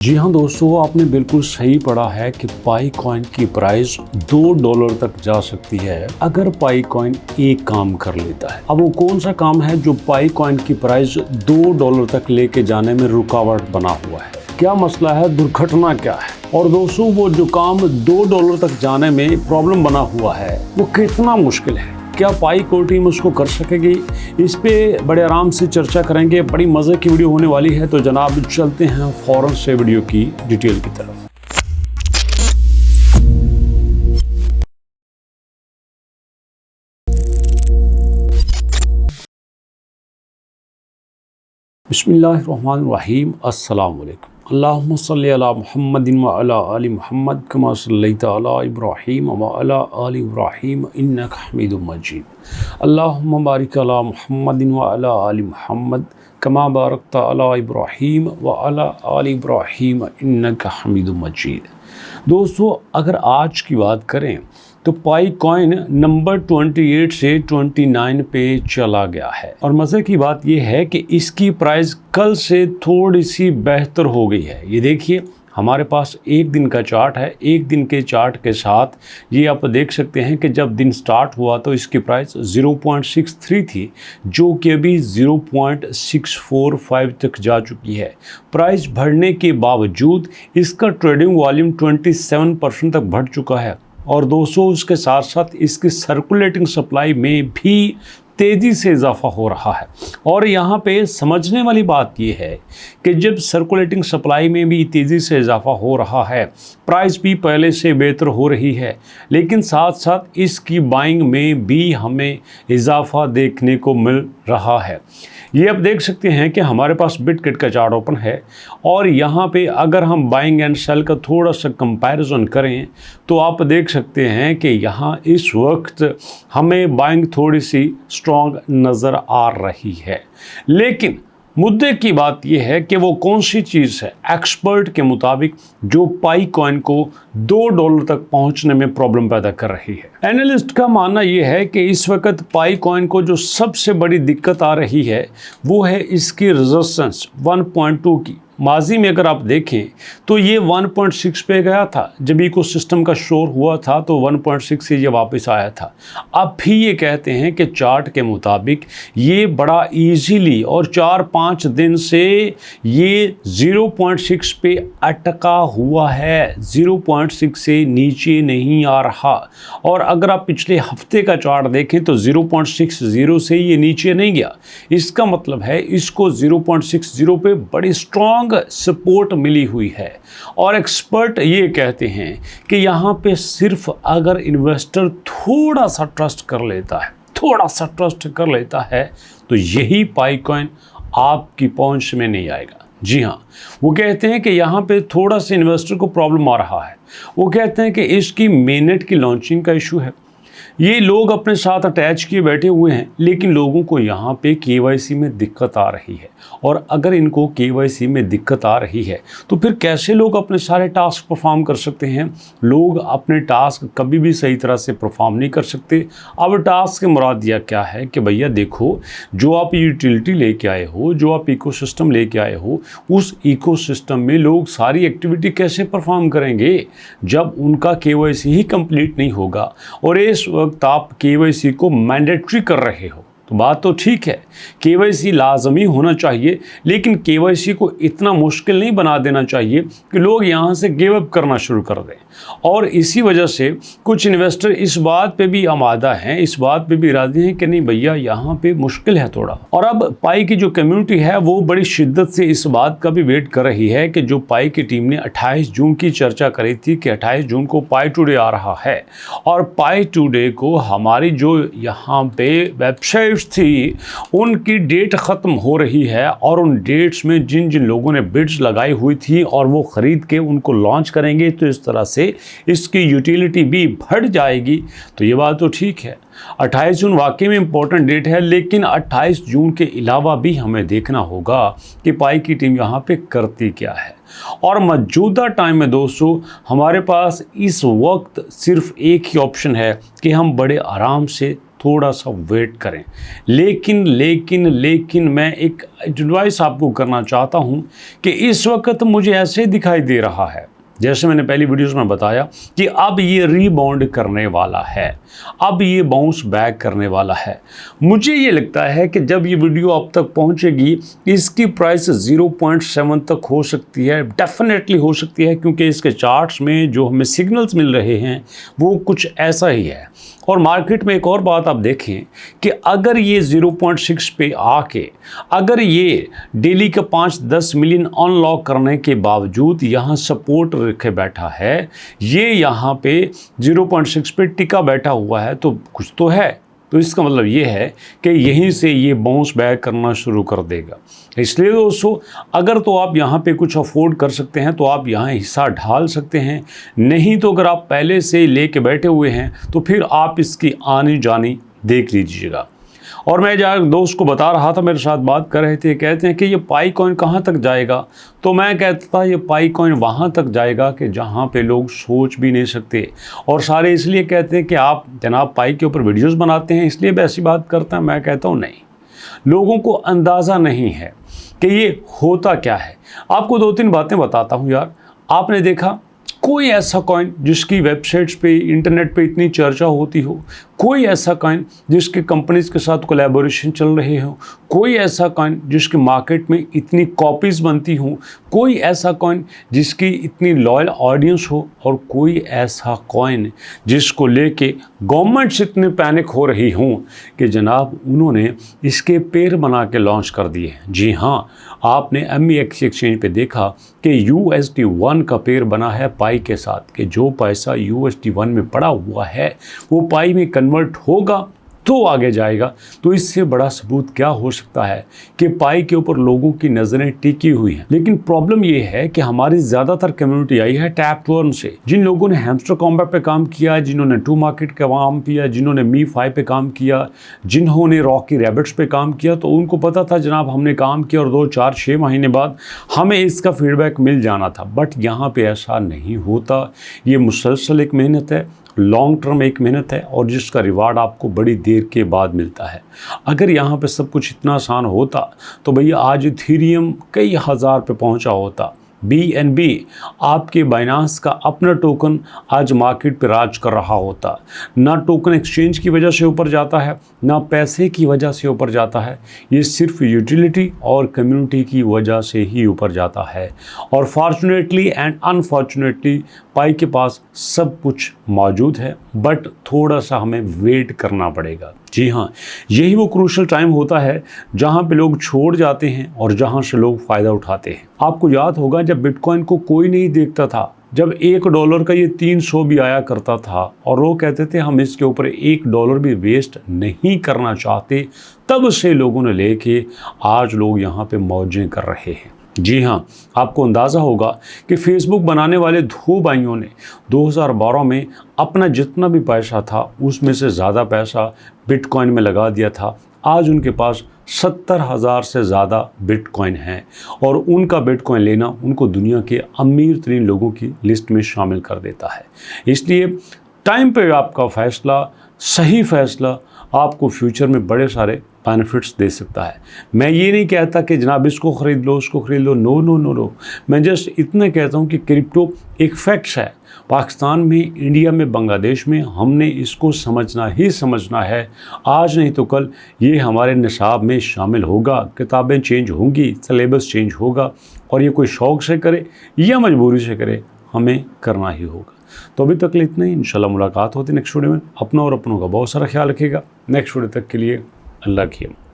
जी हाँ दोस्तों, आपने बिल्कुल सही पढ़ा है कि पाई कॉइन की प्राइस $2 तक जा सकती है अगर पाई कॉइन एक काम कर लेता है। अब वो कौन सा काम है जो पाई कॉइन की प्राइस $2 तक लेके जाने में रुकावट बना हुआ है? क्या मसला है, दुर्घटना क्या है? और दोस्तों, वो जो काम $2 तक जाने में प्रॉब्लम बना हुआ है वो कितना मुश्किल है? क्या पाई को टीम उसको कर सकेगी? इस पे बड़े आराम से चर्चा करेंगे। बड़ी मज़े की वीडियो होने वाली है, तो जनाब चलते हैं फौरन से वीडियो की डिटेल की तरफ। बिस्मिल्लाहिर्रहमानिर्रहीम। अस्सलाम वालेकुम। अल्लाहुम्मा सल्ली अला मुहम्मदिन व अला आलि मुहम्मद कमा सल्लैता अला इब्राहीम व अला आलि इब्राहीम इन्नका हमीदुम मजीद। अल्लाहुम्मा बारिक अला मुहम्मदिन व अला आलि मुहम्मद कमा बारकता अला इब्राहीम व अला आलि इब्राहीम इन्नका हमीदुम मजीद। दोस्तों, अगर आज की बात करें तो पाई कॉइन नंबर 28 से 29 पे चला गया है। और मज़े की बात यह है कि इसकी प्राइस कल से थोड़ी सी बेहतर हो गई है। ये देखिए, हमारे पास एक दिन का चार्ट है। एक दिन के चार्ट के साथ ये आप देख सकते हैं कि जब दिन स्टार्ट हुआ तो इसकी प्राइस 0.63 थी, जो कि अभी 0.645 तक जा चुकी है। प्राइस बढ़ने के बावजूद इसका ट्रेडिंग वॉल्यूम 27% तक बढ़ चुका है। और दोस्तों, उसके साथ साथ इसकी सर्कुलेटिंग सप्लाई में भी तेज़ी से इजाफा हो रहा है। और यहाँ पे समझने वाली बात ये है कि जब सर्कुलेटिंग सप्लाई में भी तेज़ी से इजाफा हो रहा है, प्राइस भी पहले से बेहतर हो रही है, लेकिन साथ साथ इसकी बाइंग में भी हमें इजाफा देखने को मिल रहा है। ये आप देख सकते हैं कि हमारे पास बिटकिट का चार्ट ओपन है और यहाँ पे अगर हम बाइंग एंड सेल का थोड़ा सा कंपैरिजन करें तो आप देख सकते हैं कि यहाँ इस वक्त हमें बाइंग थोड़ी सी स्ट्रॉन्ग नज़र आ रही है। लेकिन मुद्दे की बात यह है कि वो कौन सी चीज़ है एक्सपर्ट के मुताबिक जो पाई कॉइन को $2 तक पहुंचने में प्रॉब्लम पैदा कर रही है। एनालिस्ट का मानना यह है कि इस वक्त पाई कॉइन को जो सबसे बड़ी दिक्कत आ रही है वो है इसकी रेजिस्टेंस 1.2 की। माजी में अगर आप देखें तो ये 1.6 पे गया था। जब इकोसिस्टम का शोर हुआ था तो 1.6 से ये वापस आया था। अब भी ये कहते हैं कि चार्ट के मुताबिक ये बड़ा इजीली और 4-5 दिन से ये 0.6 पे अटका हुआ है। 0.6 से नीचे नहीं आ रहा। और अगर आप पिछले हफ्ते का चार्ट देखें तो 0.60 से ये नीचे नहीं गया। इसका मतलब है इसको 0.60 पे बड़ी स्ट्रॉन्ग सपोर्ट मिली हुई है। और एक्सपर्ट ये कहते हैं कि यहाँ पे सिर्फ अगर इन्वेस्टर थोड़ा सा ट्रस्ट कर लेता है तो यही पाई कॉइन आपकी पहुंच में नहीं आएगा। जी हाँ, वो कहते हैं कि यहाँ पे थोड़ा सा इन्वेस्टर को प्रॉब्लम आ रहा है। वो कहते हैं कि इसकी मेननेट की लॉन्चिंग का इशू है। ये लोग अपने साथ अटैच किए बैठे हुए हैं, लेकिन लोगों को यहाँ पे केवाईसी में दिक्कत आ रही है। और अगर इनको केवाईसी में दिक्कत आ रही है तो फिर कैसे लोग अपने सारे टास्क परफॉर्म कर सकते हैं? लोग अपने टास्क कभी भी सही तरह से परफॉर्म नहीं कर सकते। अब टास्क के मुराद यह क्या है कि भैया देखो, जो आप यूटिलिटी लेके आए हो, जो आप इकोसिस्टम लेके आए हो, उस इकोसिस्टम में लोग सारी एक्टिविटी कैसे परफॉर्म करेंगे जब उनका केवाईसी ही कंप्लीट नहीं होगा? और इस वक्त आप केवाईसी को मैंडेटरी कर रहे हो। तो बात तो ठीक है, केवाईसी लाजमी होना चाहिए, लेकिन केवाईसी को इतना मुश्किल नहीं बना देना चाहिए कि लोग यहाँ से गिव अप करना शुरू कर दें। और इसी वजह से कुछ इन्वेस्टर इस बात पे भी आमादा हैं, इस बात पे भी राजी हैं कि नहीं भैया यहाँ पे मुश्किल है थोड़ा। और अब पाई की जो कम्युनिटी है वो बड़ी शिद्दत से इस बात का भी वेट कर रही है कि जो पाई की टीम ने 28 जून की चर्चा करी थी कि 28 जून को पाई टुडे आ रहा है। और पाई टुडे को हमारी जो यहाँ पे वेबसाइट थी उनकी डेट ख़त्म हो रही है। और उन डेट्स में जिन जिन लोगों ने बिड्स लगाई हुई थी और वो ख़रीद के उनको लॉन्च करेंगे तो इस तरह से इसकी यूटिलिटी भी बढ़ जाएगी। तो ये बात तो ठीक है, 28 जून वाकई में इम्पोर्टेंट डेट है, लेकिन 28 जून के अलावा भी हमें देखना होगा कि पाई की टीम यहाँ पे करती क्या है। और मौजूदा टाइम में दोस्तों हमारे पास इस वक्त सिर्फ एक ही ऑप्शन है कि हम बड़े आराम से थोड़ा सा वेट करें। लेकिन मैं एक एडवाइस आपको करना चाहता हूं कि इस वक्त मुझे ऐसे दिखाई दे रहा है, जैसे मैंने पहली वीडियोस में बताया, कि अब ये रीबाउंड करने वाला है, अब ये बाउंस बैक करने वाला है। मुझे ये लगता है कि जब ये वीडियो आप तक पहुंचेगी इसकी प्राइस 0.7 तक हो सकती है, डेफिनेटली हो सकती है, क्योंकि इसके चार्ट्स में जो हमें सिग्नल्स मिल रहे हैं वो कुछ ऐसा ही है। और मार्केट में एक और बात आप देखें कि अगर ये 0.6 पे आके अगर ये डेली के 5-10 मिलियन अनलॉक करने के बावजूद यहाँ सपोर्ट रखे बैठा है, ये यहाँ पे 0.6 पे टिका बैठा हुआ है, तो कुछ तो है। तो इसका मतलब ये है कि यहीं से ये बाउंस बैक करना शुरू कर देगा। इसलिए दोस्तों, अगर तो आप यहाँ पे कुछ अफोर्ड कर सकते हैं तो आप यहाँ हिस्सा ढाल सकते हैं, नहीं तो अगर आप पहले से लेके बैठे हुए हैं तो फिर आप इसकी आनी जानी देख लीजिएगा। और मैं जहाँ दोस्त को बता रहा था, मेरे साथ बात कर रहे थे, कहते हैं कि ये पाई कॉइन कहाँ तक जाएगा, तो मैं कहता था ये पाई कॉइन वहाँ तक जाएगा कि जहाँ पे लोग सोच भी नहीं सकते। और सारे इसलिए कहते हैं कि आप जनाब पाई के ऊपर वीडियोस बनाते हैं इसलिए वैसी बात करते हैं। मैं कहता हूँ नहीं, लोगों को अंदाज़ा नहीं है कि ये होता क्या है। आपको 2-3 बातें बताता हूँ यार। आपने देखा कोई ऐसा कॉइन जिसकी वेबसाइट्स पे, इंटरनेट पे इतनी चर्चा होती हो, कोई ऐसा कॉइन जिसके कंपनीज के साथ कोलैबोरेशन चल रहे हो, कोई ऐसा कॉइन जिसके मार्केट में इतनी कॉपीज़ बनती हों, कोई ऐसा कॉइन जिसकी इतनी लॉयल ऑडियंस हो, और कोई ऐसा कॉइन जिसको लेके गवर्नमेंट्स इतने पैनिक हो रही हों कि जनाब उन्होंने इसके पेयर बना के लॉन्च कर दिए। जी हाँ, आपने MEX एक्सचेंज पे देखा कि USD1 का पेयर बना है पाई के साथ, कि जो पैसा USD1 में पड़ा हुआ है वो पाई में कन्वर्ट होगा तो आगे जाएगा। तो इससे बड़ा सबूत क्या हो सकता है कि पाई के ऊपर लोगों की नज़रें टिकी हुई हैं। लेकिन प्रॉब्लम ये है कि हमारी ज़्यादातर कम्युनिटी आई है टैप टू अर्न से। जिन लोगों ने हैमस्टर कॉम्बैट पे काम किया, जिन्होंने टू मार्केट का काम किया, जिन्होंने मी5 पे काम किया, जिन्होंने रॉकी रैबिट्स पे काम किया, तो उनको पता था जनाब हमने काम किया और 2-4-6 महीने बाद हमें इसका फीडबैक मिल जाना था। बट यहाँ पर ऐसा नहीं होता। ये मुसलसल एक मेहनत है, लॉन्ग टर्म एक मेहनत है, और जिसका रिवार्ड आपको बड़ी देर के बाद मिलता है। अगर यहाँ पे सब कुछ इतना आसान होता तो भैया आज इथेरियम कई हज़ार पे पहुँचा होता। BNB आपके बाइनांस का अपना टोकन आज मार्केट पे राज कर रहा होता। ना टोकन एक्सचेंज की वजह से ऊपर जाता है, ना पैसे की वजह से ऊपर जाता है, ये सिर्फ यूटिलिटी और कम्युनिटी की वजह से ही ऊपर जाता है। और फॉर्चुनेटली एंड अनफॉर्चुनेटली पाई के पास सब कुछ मौजूद है, बट थोड़ा सा हमें वेट करना पड़ेगा। जी हाँ, यही वो क्रूशल टाइम होता है जहाँ पे लोग छोड़ जाते हैं और जहाँ से लोग फ़ायदा उठाते हैं। आपको याद होगा जब बिटकॉइन को कोई नहीं देखता था, जब $1 का ये 300 भी आया करता था और वो कहते थे हम इसके ऊपर $1 भी वेस्ट नहीं करना चाहते, तब से लोगों ने लेके आज लोग यहाँ पे मौजें कर रहे हैं। जी हाँ, आपको अंदाज़ा होगा कि फेसबुक बनाने वाले 2 भाइयों ने 2012 में अपना जितना भी पैसा था उसमें से ज़्यादा पैसा बिटकॉइन में लगा दिया था। आज उनके पास 70,000 से ज़्यादा बिटकॉइन हैं, और उनका बिटकॉइन लेना उनको दुनिया के अमीर तरीन लोगों की लिस्ट में शामिल कर देता है। इसलिए टाइम पे आपका फ़ैसला, सही फ़ैसला आपको फ्यूचर में बड़े सारे बेनिफिट्स दे सकता है। मैं ये नहीं कहता कि जनाब इसको ख़रीद लो, उसको ख़रीद लो, नो नो नो नो। मैं जस्ट इतना कहता हूँ कि क्रिप्टो एक फैक्ट्स है। पाकिस्तान में, इंडिया में, बांग्लादेश में हमने इसको समझना ही समझना है। आज नहीं तो कल ये हमारे निसाब में शामिल होगा, किताबें चेंज होंगी, सिलेबस चेंज होगा, और ये कोई शौक़ से करे या मजबूरी से करे, हमें करना ही होगा। तो अभी तक इतना ही। इंशाल्लाह मुलाकात होती नेक्स्ट वीडियो में। अपना और अपनों का बहुत सारा ख्याल रखिएगा। नेक्स्ट वीडियो तक के लिए अल्लाह की